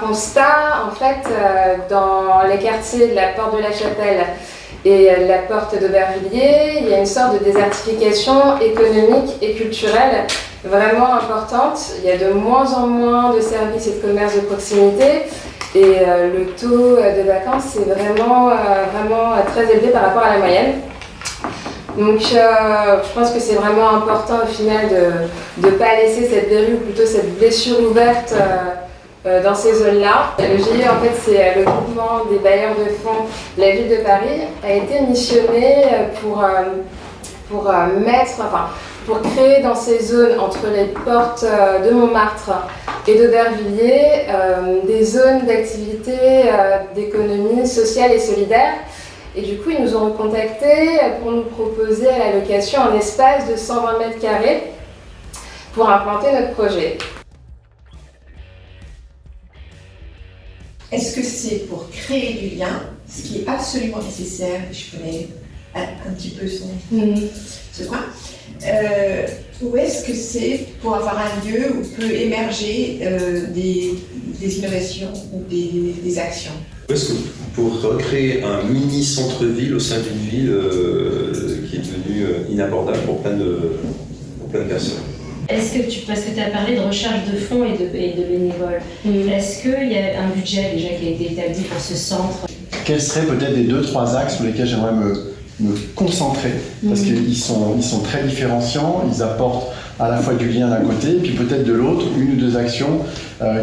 constat, en fait, dans les quartiers de la Porte de la Chapelle et la Porte d'Aubervilliers, il y a une sorte de désertification économique et culturelle vraiment importante. Il y a de moins en moins de services et de commerces de proximité et le taux de vacances est vraiment très élevé par rapport à la moyenne. Donc je pense que c'est vraiment important au final de ne pas laisser cette verrue ou plutôt cette blessure ouverte dans ces zones-là. Le GIE, en fait, c'est le groupement des bailleurs de fonds de la ville de Paris, a été missionné pour créer dans ces zones entre les portes de Montmartre et d'Aubervilliers des zones d'activité d'économie sociale et solidaire. Et du coup, ils nous ont contactés pour nous proposer à la location un espace de 120 mètres carrés pour implanter notre projet. Est-ce que c'est pour créer du lien, ce qui est absolument nécessaire, je connais un petit peu ce coin, ou est-ce que c'est pour avoir un lieu où peut émerger des innovations ou des actions? Est-ce que pour recréer un mini centre-ville au sein d'une ville qui est devenue inabordable pour plein de personnes? Est-ce que parce que tu as parlé de recherche de fonds et de bénévoles, est-ce qu'il y a un budget déjà qui a été établi pour ce centre? Quels seraient peut-être les 2-3 axes sur lesquels j'aimerais me concentrer? Parce qu'ils sont très différenciants, ils apportent à la fois du lien d'un côté, puis peut-être de l'autre, 1 ou 2 actions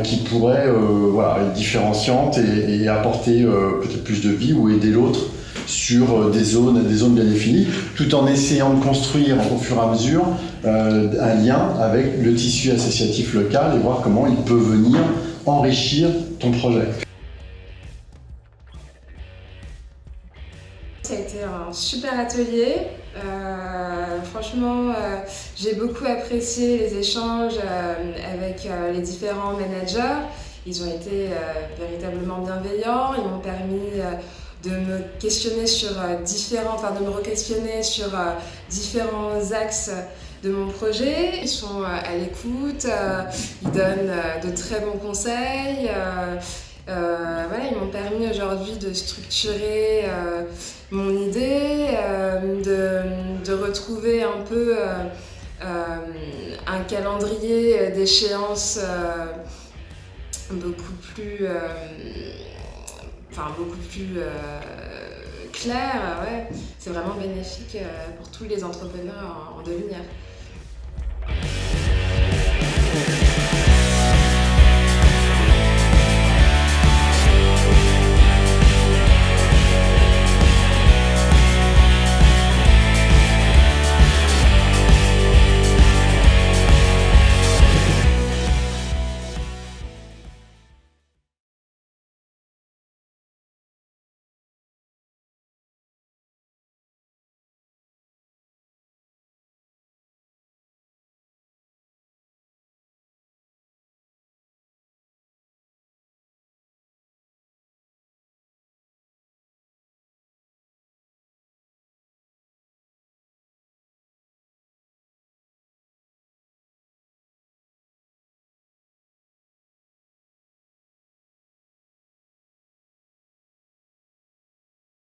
qui pourraient être différenciantes et apporter peut-être plus de vie ou aider l'autre sur des zones bien définies, tout en essayant de construire au fur et à mesure un lien avec le tissu associatif local et voir comment il peut venir enrichir ton projet. Ça a été un super atelier. Franchement, j'ai beaucoup apprécié les échanges avec les différents managers. Ils ont été véritablement bienveillants. Ils m'ont permis de me questionner sur de me re-questionner sur différents axes de mon projet. Ils sont à l'écoute, ils donnent de très bons conseils. Ils m'ont permis aujourd'hui de structurer mon idée, de retrouver un peu un calendrier d'échéance beaucoup plus clair. Ouais. C'est vraiment bénéfique pour tous les entrepreneurs en devenir.